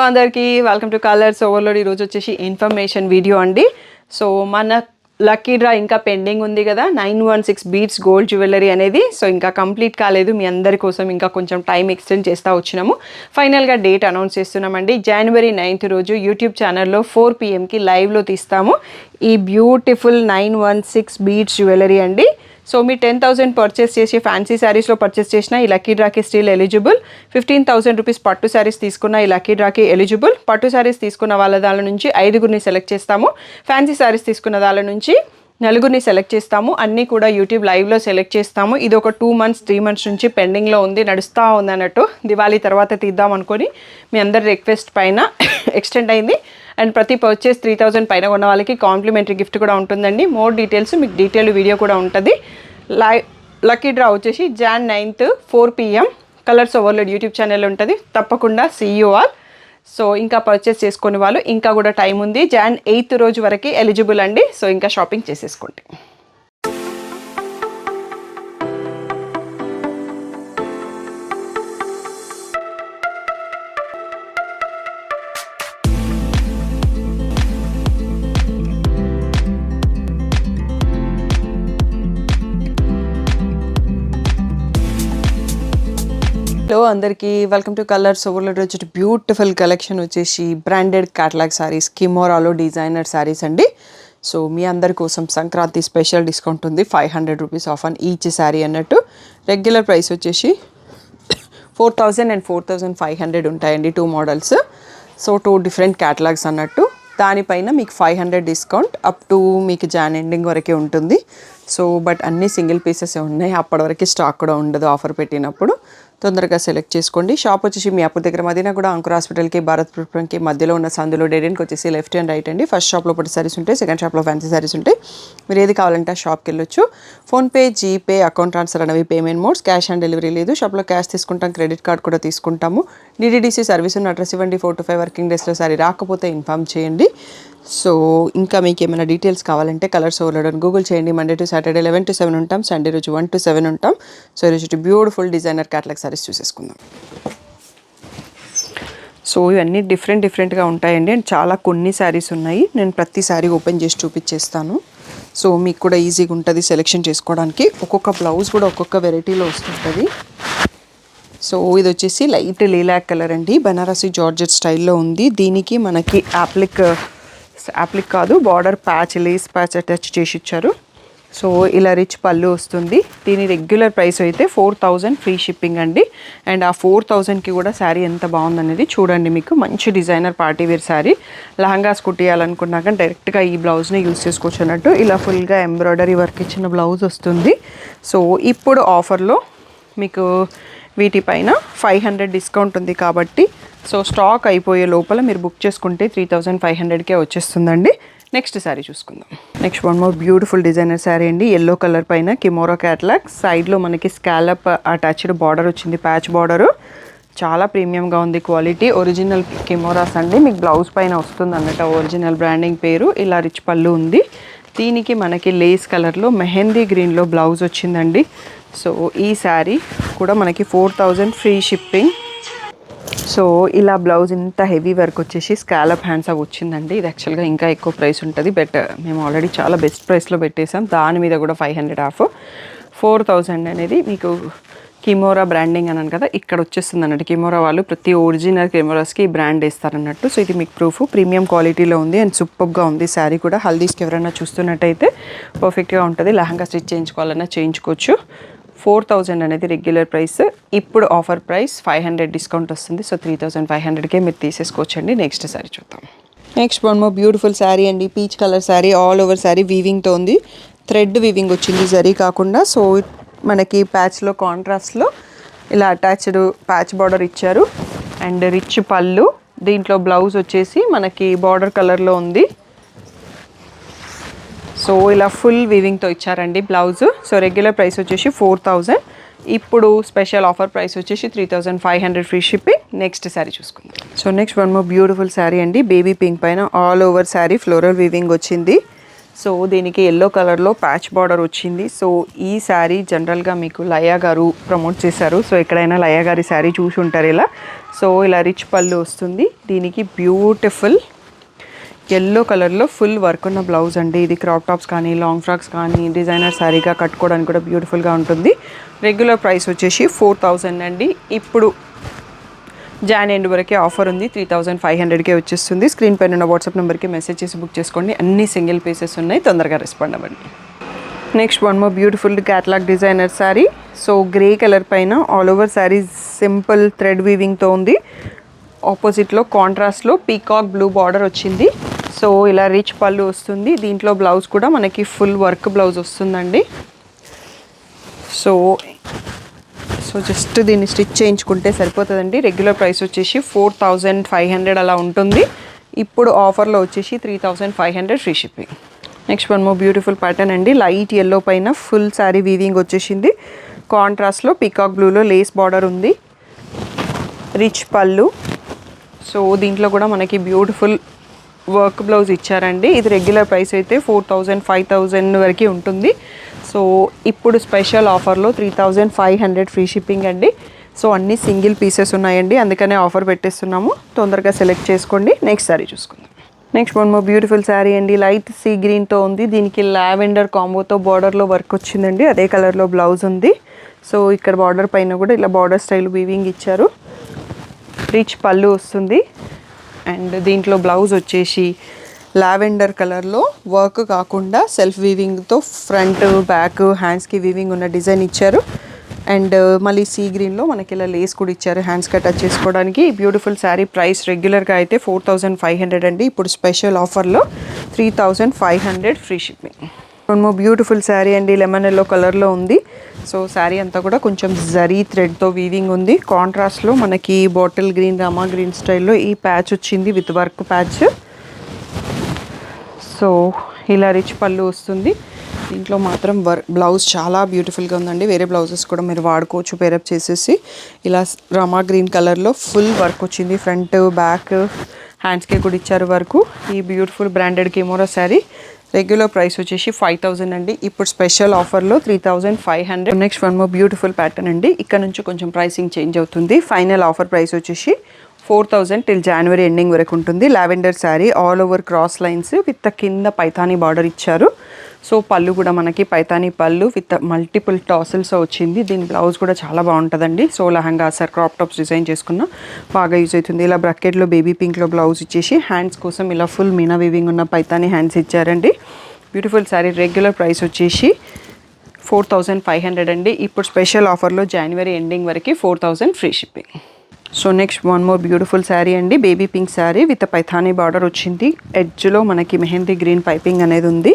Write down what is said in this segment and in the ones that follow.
అందరికీ welcome to colours overload. ఈరోజు వచ్చేసి ఇన్ఫర్మేషన్ వీడియో అండి. సో మన లక్కీ డ్రా ఇంకా పెండింగ్ ఉంది కదా, 916 బీట్స్ గోల్డ్ జ్యువెలరీ అనేది. సో ఇంకా కంప్లీట్ కాలేదు, మీ అందరి కోసం ఇంకా కొంచెం టైం ఎక్స్టెండ్ చేస్తూ వచ్చినాము. ఫైనల్గా డేట్ అనౌన్స్ చేస్తున్నామండి. January 9th రోజు యూట్యూబ్ ఛానల్లో 4 PM లైవ్లో తీస్తాము ఈ బ్యూటిఫుల్ 916 బీట్స్ జ్యువెలరీ అండి. సో మీ 10,000 పర్చేస్ చేసి ఫ్యాన్సీ శారీస్లో పర్చేస్ చేసిన ఈ లక్కీ డ్రాకి స్టిల్ ఎలిజిబుల్. 15,000 రూపీస్ పట్టు శారీస్ తీసుకున్న ఈ లక్కీ డ్రాకి ఎలిజిబుల్. పట్టు శారీస్ తీసుకున్న వాళ్ళ దాని నుంచి 5గురిని సెలెక్ట్ చేస్తాము. ఫ్యాన్సీ శారీస్ తీసుకున్న దాని నుంచి 4గురిని సెలెక్ట్ చేస్తాము. అన్నీ కూడా యూట్యూబ్ లైవ్లో సెలెక్ట్ చేస్తాము. ఇది ఒక 2 months 3 months నుంచి పెండింగ్లో ఉంది, నడుస్తూ ఉంది అన్నట్టు. దివాళీ తర్వాత తీద్దాం అనుకొని మీ అందరి రిక్వెస్ట్ పైన ఎక్స్టెండ్ అయింది. అండ్ ప్రతి పర్చేస్ 3,000 పైన ఉన్న వాళ్ళకి కాంప్లిమెంటరీ గిఫ్ట్ కూడా ఉంటుందండి. మోర్ డీటెయిల్స్ మీకు డీటెయిల్ వీడియో కూడా ఉంటుంది. లక్కీ డ్రా వచ్చేసి Jan 9th 4 PM colours overload YouTube channel ఉంటుంది. తప్పకుండా సీ యూ ఆల్. సో ఇంకా పర్చేస్ చేసుకునే వాళ్ళు ఇంకా కూడా టైం ఉంది. Jan 8th రోజు వరకు ఎలిజిబుల్ అండి. సో ఇంకా షాపింగ్ చేసేసుకోండి. హలో అందరికీ వెల్కమ్ టు కలర్స్ ఓవర్లోడ్. వచ్చి బ్యూటిఫుల్ కలెక్షన్ వచ్చేసి బ్రాండెడ్ క్యాటలాగ్ శారీస్, కిమోరాలో డిజైనర్ శారీస్ అండి. సో మీ అందరి కోసం సంక్రాంతి స్పెషల్ డిస్కౌంట్ ఉంది. 500 rupees off on each sari అన్నట్టు. రెగ్యులర్ ప్రైస్ వచ్చేసి 4,000 and 4,500 ఉంటాయండి, 2 మోడల్స్. సో 2 డిఫరెంట్ క్యాటలాగ్స్ అన్నట్టు. దానిపైన మీకు 500 డిస్కౌంట్ అప్ టు మీకు Jan ఎండింగ్ వరకే ఉంటుంది. సో బట్ అన్నీ సింగిల్ పీసెస్ ఉన్నాయి, అప్పటి వరకు స్టాక్ కూడా ఉండదు ఆఫర్ పెట్టినప్పుడు. తొందరగా సెలెక్ట్ చేసుకోండి. షాప్ వచ్చేసి మీ అప్పు దగ్గర మదీనా కూడా అంకుర్ హాస్పిటల్కి భారత్ పురకి మధ్యలో ఉన్న సందులో డెడెన్కి వచ్చేసి లెఫ్ట్ అండ్ రైట్ అండి. ఫస్ట్ షాప్లో పట్టు సారీస్ ఉంటాయి, సెకండ్ షాప్లో ఫ్యాన్సీ సారీస్ ఉంటాయి. మీరు ఏది కావాలంటే ఆ షాప్కి వెళ్ళొచ్చు. ఫోన్పే, జీపే, అకౌంట్ ట్రాన్స్ఫర్ అనేవి payment modes. Cash on delivery లేదు. షాప్లో క్యాష్ తీసుకుంటాం, క్రెడిట్ కార్డ్ కూడా తీసుకుంటాము. DDDC సర్వీస్ ఉన్న అడ్రస్ ఇవ్వండి. 4 to 5 వర్కింగ్ డేస్లో సారీ రాకపోతే ఇన్ఫామ్ చేయండి. సో ఇంకా మీకు ఏమైనా డీటెయిల్స్ కావాలంటే కలర్స్ ఓవర్లోడ్ అని గూగుల్ చేయండి. Monday to Saturday 11 to 7 ఉంటాం, సండే రోజు 1 to 7 ఉంటాం. సో ఈరోజు బ్యూటిఫుల్ డిజైనర్ క్యాటలాగ్ సారీస్ చూసేసుకుందాం. సో ఇవన్నీ డిఫరెంట్గా ఉంటాయండి. అండ్ చాలా కొన్ని శారీస్ ఉన్నాయి. నేను ప్రతి శారీ ఓపెన్ చేసి చూపించేస్తాను. సో మీకు కూడా ఈజీగా ఉంటుంది సెలెక్షన్ చేసుకోవడానికి. ఒక్కొక్క బ్లౌజ్ కూడా ఒక్కొక్క వెరైటీలో వస్తుంటుంది. సో ఇది వచ్చేసి లైట్ లీలాక్ కలర్ అండి, బనారసి జార్జెట్ స్టైల్లో ఉంది. దీనికి మనకి యాప్లిక్ కాదు, border patch, lace patch attach చేసి ఇచ్చారు. సో ఇలా రిచ్ పళ్ళు వస్తుంది. దీని రెగ్యులర్ ప్రైస్ అయితే 4,000 ఫ్రీ షిప్పింగ్ అండి. అండ్ ఆ 4,000కి కూడా శారీ ఎంత బాగుందనేది చూడండి. మీకు మంచి డిజైనర్ పార్టీ వేర్ శారీ. లహంగాస్ కుట్టియాలనుకున్నాక డైరెక్ట్గా ఈ బ్లౌజ్ని యూస్ చేసుకోవచ్చు అన్నట్టు. ఇలా ఫుల్గా ఎంబ్రాయిడరీ వర్క్ ఇచ్చిన బ్లౌజ్ వస్తుంది. సో ఇప్పుడు ఆఫర్లో మీకు వీటిపైన 500 డిస్కౌంట్ ఉంది కాబట్టి సో స్టాక్ అయిపోయే లోపల మీరు బుక్ చేసుకుంటే 3,500కే వచ్చేస్తుందండి. నెక్స్ట్ శారీ చూసుకుందాం. Next one more beautiful designer sari అండి. ఎల్లో కలర్ పైన కిమోరా క్యాటలాగ్. సైడ్లో మనకి స్కాలప్ అటాచ్డ్ బార్డర్ వచ్చింది, ప్యాచ్ బార్డరు. చాలా ప్రీమియంగా ఉంది క్వాలిటీ. ఒరిజినల్ కిమోరాస్ అండి. మీకు బ్లౌజ్ పైన వస్తుంది అన్నట్టు ఒరిజినల్ బ్రాండింగ్ పేరు. ఇలా రిచ్ పళ్ళు ఉంది. దీనికి మనకి లేస్ కలర్లో మెహందీ గ్రీన్లో బ్లౌజ్ వచ్చిందండి. సో ఈ శారీ కూడా మనకి 4,000 ఫ్రీ షిప్పింగ్. సో ఇలా బ్లౌజ్ ఇంత హెవీ వర్క్ వచ్చేసి స్కాలప్ హ్యాండ్స్ అవి వచ్చిందండి. ఇది యాక్చువల్గా ఇంకా ఎక్కువ ప్రైస్ ఉంటుంది, బట్ మేము ఆల్రెడీ చాలా బెస్ట్ ప్రైస్లో పెట్టేసాం. దాని మీద కూడా 500 ఆఫ్. 4,000 అనేది మీకు కిమోరా బ్రాండింగ్ అన్నాను కదా, ఇక్కడ వచ్చేస్తుంది అన్నట్టు. కిమోరా వాళ్ళు ప్రతి ఒరిజినల్ కిమోరాస్కి ఈ బ్రాండ్ వేస్తారన్నట్టు. సో ఇది మీకు ప్రూఫ్ ప్రీమియం క్వాలిటీలో ఉంది అండ్ సూపర్గా ఉంది శారీ కూడా. హల్దీస్కి ఎవరైనా చూస్తున్నట్టయితే పర్ఫెక్ట్గా ఉంటుంది. లెహంగా స్టిచ్ చేయించుకోవాలన్నా చేయించుకోవచ్చు. 4,000 అనేది రెగ్యులర్ ప్రైస్. ఇప్పుడు ఆఫర్ ప్రైస్ 500 డిస్కౌంట్ వస్తుంది. సో 3,500కే మీరు తీసేసుకోవచ్చండి. నెక్స్ట్ శారీ చూద్దాం. Next one more beautiful sari అండి. Peach colour sari, all over sari వీవింగ్తో ఉంది. థ్రెడ్ వీవింగ్ వచ్చింది, జరీ కాకుండా. సో మనకి ప్యాచ్లో కాంట్రాస్ట్లో ఇలా అటాచ్డ్ ప్యాచ్ బార్డర్ ఇచ్చారు అండ్ రిచ్ పళ్ళు. దీంట్లో బ్లౌజ్ వచ్చేసి మనకి బార్డర్ కలర్లో ఉంది. సో ఇలా ఫుల్ వీవింగ్తో ఇచ్చారండి బ్లౌజ్. సో రెగ్యులర్ ప్రైస్ వచ్చేసి 4,000. ఇప్పుడు స్పెషల్ ఆఫర్ ప్రైస్ వచ్చేసి 3,500 ఫ్రీ షిప్పింగ్. నెక్స్ట్ శారీ చూసుకుందాం. So next one more beautiful sari అండి. బేబీ పింక్ పైన all over sari floral weaving వచ్చింది. సో దీనికి ఎల్లో కలర్లో ప్యాచ్ బార్డర్ వచ్చింది. సో ఈ శారీ జనరల్గా మీకు లయ గారు ప్రమోట్ చేశారు. సో ఎక్కడైనా లయ గారి శారీ చూసి ఉంటారు ఇలా. సో ఇలా రిచ్ పళ్ళు వస్తుంది. దీనికి బ్యూటిఫుల్ ఎల్లో కలర్లో ఫుల్ వర్క్ ఉన్న బ్లౌజ్ అండి. ఇది క్రాప్ టాప్స్ కానీ లాంగ్ ఫ్రాక్స్ కానీ డిజైనర్ శారీగా కట్టుకోవడానికి కూడా బ్యూటిఫుల్గా ఉంటుంది. రెగ్యులర్ ప్రైస్ వచ్చేసి 4000 అండి. ఇప్పుడు జాన్ ఎండ్ వరకే ఆఫర్ ఉంది. 3500కే వచ్చేస్తుంది. స్క్రీన్ పైన ఉన్న వాట్సాప్ నెంబర్కి మెసేజ్ చేసి బుక్ చేసుకోండి. అన్ని సింగిల్ పీసెస్ ఉన్నాయి, తొందరగా రెస్పాండ్ అవ్వండి. Next one more beautiful catalogue designer sari. So grey colour పైన all over sari simple thread వీవింగ్తో ఉంది. ఆపోజిట్లో కాంట్రాస్ట్లో పీకాక్ బ్లూ బార్డర్ వచ్చింది. సో ఇలా రిచ్ పళ్ళు వస్తుంది. దీంట్లో బ్లౌజ్ కూడా మనకి ఫుల్ వర్క్ బ్లౌజ్ వస్తుందండి. సో జస్ట్ దీన్ని స్టిచ్ చేయించుకుంటే సరిపోతుందండి. రెగ్యులర్ ప్రైస్ వచ్చేసి 4500 అలా ఉంటుంది. ఇప్పుడు ఆఫర్లో వచ్చేసి 3500 free shipping. Next one more beautiful pattern అండి. లైట్ ఎల్లో పైన ఫుల్ శారీ వీవింగ్ వచ్చేసింది. కాంట్రాస్ట్లో పీకాక్ బ్లూలో లేస్ బార్డర్ ఉంది. రిచ్ పళ్ళు. సో దీంట్లో కూడా మనకి బ్యూటిఫుల్ వర్క్ బ్లౌజ్ ఇచ్చారండి. ఇది రెగ్యులర్ ప్రైస్ అయితే 4000 5000 వరకు ఉంటుంది. సో ఇప్పుడు స్పెషల్ ఆఫర్లో 3500 ఫ్రీ షిప్పింగ్ అండి. సో అన్ని సింగిల్ పీసెస్ ఉన్నాయండి, అందుకనే ఆఫర్ పెట్టేస్తున్నాము. తొందరగా సెలెక్ట్ చేసుకోండి. నెక్స్ట్ శారీ చూసుకుందాం. Next one more beautiful sari అండి. లైట్ సీ గ్రీన్తో ఉంది. దీనికి లావెండర్ కాంబోతో బార్డర్లో వర్క్ వచ్చిందండి. అదే కలర్లో బ్లౌజ్ ఉంది. సో ఇక్కడ బార్డర్ పైన కూడా ఇలా బార్డర్ స్టైల్ వీవింగ్ ఇచ్చారు. రిచ్ పళ్ళు వస్తుంది. అండ్ దీంట్లో బ్లౌజ్ వచ్చేసి లావెండర్ కలర్లో వర్క్ కాకుండా సెల్ఫ్ వీవింగ్తో ఫ్రంట్ బ్యాక్ హ్యాండ్స్కి వీవింగ్ ఉన్న డిజైన్ ఇచ్చారు. అండ్ మళ్ళీ సీ గ్రీన్లో మనకి ఇలా లేస్ కూడా ఇచ్చారు హ్యాండ్స్కి అటాచ్ చేసుకోవడానికి. బ్యూటిఫుల్ శారీ ప్రైస్ రెగ్యులర్గా అయితే 4500 అండి. ఇప్పుడు స్పెషల్ ఆఫర్లో 3500 free shipping. More beautiful sari అండి. లెమన్ ఎల్లో కలర్లో ఉంది. సో శారీ అంతా కూడా కొంచెం జరీ థ్రెడ్తో వీవింగ్ ఉంది. కాంట్రాస్ట్లో మనకి బాటిల్ గ్రీన్ రామా గ్రీన్ స్టైల్లో ఈ ప్యాచ్ వచ్చింది విత్ వర్క్ ప్యాచ్. సో ఇలా రిచ్ పళ్ళు వస్తుంది. దీంట్లో మాత్రం బ్లౌజ్ చాలా బ్యూటిఫుల్గా ఉందండి. వేరే బ్లౌజెస్ కూడా మీరు వాడుకోవచ్చు పేరప్ చేసేసి. ఇలా రామా గ్రీన్ కలర్లో ఫుల్ వర్క్ వచ్చింది. ఫ్రంట్ బ్యాక్ హ్యాండ్స్కి కూడా ఇచ్చారు వర్క్. ఈ beautiful branded Kimora sari regular price వచ్చేసి 5000 అండి. ఇప్పుడు స్పెషల్ ఆఫర్లో 3500. Next one more beautiful pattern అండి. ఇక్కడ నుంచి కొంచెం ప్రైసింగ్ చేంజ్ అవుతుంది. ఫైనల్ ఆఫర్ ప్రైస్ వచ్చేసి 4000 టిల్ జనవరి ఎండింగ్ వరకు ఉంటుంది. Lavender sari all over cross lines with కింద పైతానీ బార్డర్ ఇచ్చారు. సో పళ్ళు కూడా మనకి పైతానీ పళ్ళు విత్ మల్టిపుల్ టాసిల్స్ వచ్చింది. దీని బ్లౌజ్ కూడా చాలా బాగుంటుందండి. So lehenga sir crop tops design చేసుకున్న బాగా యూజ్ అవుతుంది. ఇలా బ్రకెట్లో బేబీ పింక్లో బ్లౌజ్ ఇచ్చేసి హ్యాండ్స్ కోసం ఇలా ఫుల్ మీనా వీవింగ్ ఉన్న పైతానీ హ్యాండ్స్ ఇచ్చారండి. బ్యూటిఫుల్ శారీ రెగ్యులర్ ప్రైస్ వచ్చేసి 4500 అండి. ఇప్పుడు స్పెషల్ ఆఫర్లో జనవరి ఎండింగ్ వరకు 4000 free shipping. So next one more beautiful sari అండి. Baby pink sari with Paithani border వచ్చింది. ఎడ్జ్లో మనకి మెహందీ గ్రీన్ పైపింగ్ అనేది ఉంది.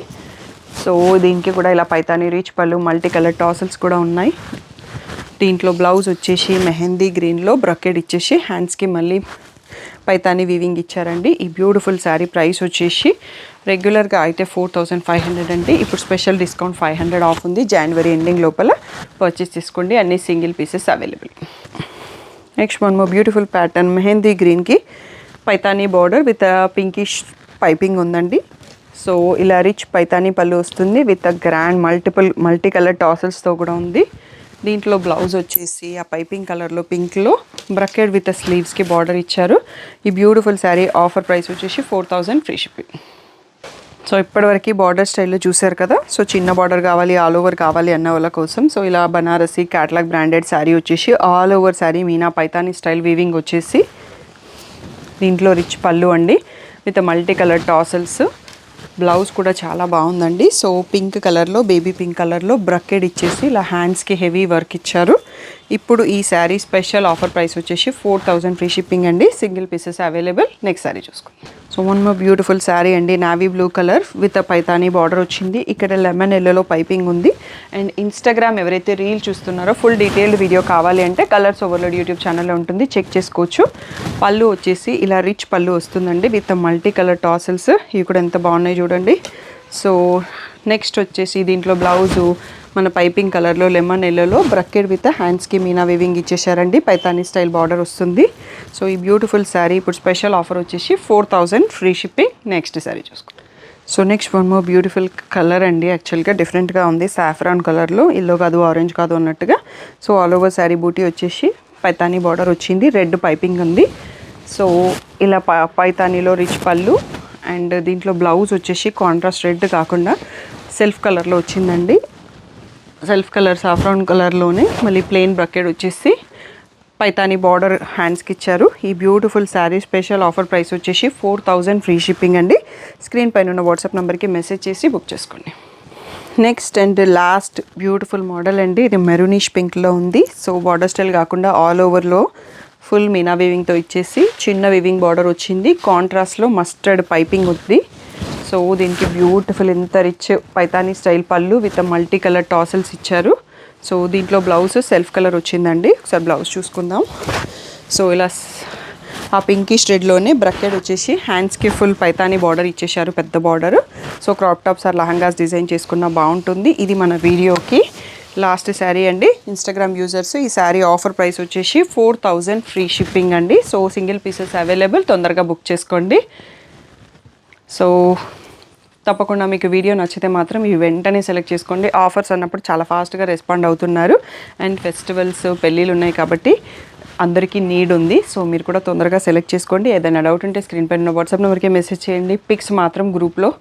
సో దీనికి కూడా ఇలా పైతానీ రీచ్ పళ్ళు మల్టీ కలర్ టాసల్స్ కూడా ఉన్నాయి. దీంట్లో బ్లౌజ్ వచ్చేసి మెహందీ గ్రీన్లో బ్రకెట్ ఇచ్చేసి హ్యాండ్స్కి మళ్ళీ పైతానీ వీవింగ్ ఇచ్చారండి. ఈ బ్యూటిఫుల్ శారీ ప్రైస్ వచ్చేసి రెగ్యులర్గా అయితే 4500 అండి. ఇప్పుడు స్పెషల్ డిస్కౌంట్ 500 ఆఫ్ ఉంది. జనవరి ఎండింగ్ లోపల పర్చేస్ చేసుకోండి. అన్ని single pieces available. Next one more beautiful pattern. Mehndi గ్రీన్కి Paithani border with pinkish piping ఉందండి. సో ఇలా రిచ్ పైతానీ పళ్ళు వస్తుంది విత్ గ్రాండ్ మల్టీ కలర్ టాసల్స్తో కూడా ఉంది. దీంట్లో బ్లౌజ్ వచ్చేసి ఆ పైపింగ్ కలర్లో పింక్లో బ్రకెట్ విత్ స్లీవ్స్కి బార్డర్ ఇచ్చారు. ఈ బ్యూటిఫుల్ శారీ ఆఫర్ ప్రైస్ వచ్చేసి 4000 ఫ్రీ షిప్పింగ్. సో ఇప్పటివరకు బార్డర్ స్టైల్లో చూసారు కదా. సో చిన్న బార్డర్ కావాలి, ఆల్ ఓవర్ కావాలి అన్న వాళ్ళ కోసం సో ఇలా బనారసి క్యాటలాగ్ బ్రాండెడ్ శారీ వచ్చేసి all over sari Meena Paithani style weaving వచ్చేసి దీంట్లో రిచ్ పళ్ళు అండి with multi colour tassels. Blouse కూడా చాలా బాగుందండి. సో పింక్ కలర్లో బేబీ పింక్ కలర్లో బ్రకెట్ ఇచ్చేసి ఇలా హ్యాండ్స్కి హెవీ వర్క్ ఇచ్చారు. ఇప్పుడు ఈ శారీ స్పెషల్ ఆఫర్ ప్రైస్ వచ్చేసి 4000 ఫ్రీ షిప్పింగ్ అండి. Single pieces available. Next sari చూసుకోండి. So one more beautiful sari అండి. Navy blue colour with Paithani border వచ్చింది. ఇక్కడ లెమన్ ఎల్లోలో పైపింగ్ ఉంది. అండ్ ఇన్స్టాగ్రామ్ ఎవరైతే రీల్ చూస్తున్నారో ఫుల్ డీటెయిల్డ్ వీడియో కావాలి అంటే కలర్స్ ఓవర్లోడ్ యూట్యూబ్ ఛానల్లో ఉంటుంది, చెక్ చేసుకోవచ్చు. పళ్ళు వచ్చేసి ఇలా రిచ్ పళ్ళు వస్తుందండి విత్ మల్టీ కలర్ టాసల్స్. ఇవి కూడా ఎంత బాగున్నాయి చూడండి. సో నెక్స్ట్ వచ్చేసి దీంట్లో బ్లౌజు మన పైపింగ్ కలర్లో లెమన్ ఎల్లోలో బ్రకెట్ విత్ హ్యాండ్స్కి మీనా వీవింగ్ ఇచ్చేసారండి. పైతానీ స్టైల్ బార్డర్ వస్తుంది. సో ఈ బ్యూటిఫుల్ శారీ ఇప్పుడు స్పెషల్ ఆఫర్ వచ్చేసి 4000 ఫ్రీ షిప్పింగ్. నెక్స్ట్ శారీ చూసుకోండి. So next one more beautiful colour అండి. యాక్చువల్గా డిఫరెంట్గా ఉంది, సాఫ్రాన్ కలర్లో, ఎల్లో కాదు ఆరెంజ్ కాదు అన్నట్టుగా. సో ఆల్ ఓవర్ శారీ బూటీ వచ్చేసి పైతానీ బార్డర్ వచ్చింది, రెడ్ పైపింగ్ ఉంది. సో ఇలా పైతానీలో రిచ్ పళ్ళు అండ్ దీంట్లో బ్లౌజ్ వచ్చేసి కాంట్రాస్ట్ రెడ్ కాకుండా సెల్ఫ్ కలర్లో వచ్చిందండి. సెల్ఫ్ కలర్ సాఫ్రాన్ కలర్లోనే మళ్ళీ ప్లెయిన్ బ్రకెట్ వచ్చేసి పైతానీ బార్డర్ హ్యాండ్స్కి ఇచ్చారు. ఈ beautiful sari special offer price వచ్చేసి 4000 ఫ్రీ షిప్పింగ్ అండి. స్క్రీన్ పైన ఉన్న వాట్సాప్ నెంబర్కి మెసేజ్ చేసి బుక్ చేసుకోండి. Next and last beautiful model అండి. ఇది మెరూనిష్ పింక్లో ఉంది. సో బార్డర్ స్టైల్ కాకుండా ఆల్ ఓవర్లో ఫుల్ మీనా వీవింగ్తో ఇచ్చేసి చిన్న వీవింగ్ బార్డర్ వచ్చింది. కాంట్రాస్ట్లో మస్టర్డ్ పైపింగ్ ఉంది. సో దీనికి బ్యూటిఫుల్ ఎంత రిచ్ పైతానీ స్టైల్ పళ్ళు విత్ మల్టీ కలర్ టాసల్స్ ఇచ్చారు. సో దీంట్లో బ్లౌజ్ సెల్ఫ్ కలర్ వచ్చిందండి. ఒకసారి బ్లౌజ్ చూసుకుందాం. సో ఇలా ఆ పింకిష్ రెడ్లోనే బ్రకెట్ వచ్చేసి హ్యాండ్స్కి ఫుల్ పైతానీ బార్డర్ ఇచ్చేసారు, పెద్ద border. So crop tops or lehengas design చేసుకున్న బాగుంటుంది. ఇది మన వీడియోకి లాస్ట్ శారీ అండి. ఇన్స్టాగ్రామ్ యూజర్స్ ఈ శారీ ఆఫర్ ప్రైస్ వచ్చేసి 4000 ఫ్రీ షిప్పింగ్ అండి. సో సింగిల్ పీసెస్ అవైలబుల్, తొందరగా బుక్ చేసుకోండి. సో తప్పకుండా మీకు వీడియో నచ్చితే మాత్రం ఇవి వెంటనే సెలెక్ట్ చేసుకోండి. ఆఫర్స్ అన్నప్పుడు చాలా ఫాస్ట్గా రెస్పాండ్ అవుతున్నారు. అండ్ ఫెస్టివల్స్ పెళ్ళిళ్ళు ఉన్నాయి కాబట్టి అందరికీ నీడ్ ఉంది. సో మీరు కూడా తొందరగా సెలెక్ట్ చేసుకోండి. ఏదైనా డౌట్ ఉంటే స్క్రీన్ పైన వాట్సాప్ నెంబర్కి మెసేజ్ చేయండి. పిక్స్ మాత్రం గ్రూప్లో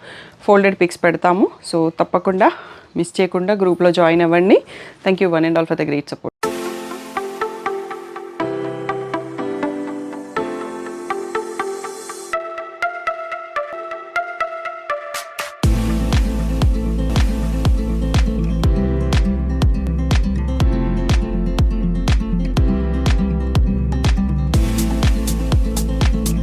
ఫోల్డెడ్ పిక్స్ పెడతాము. సో తప్పకుండా మిస్ చేయకుండా గ్రూప్లో జాయిన్ అవ్వండి. Thank you one and all for the great support.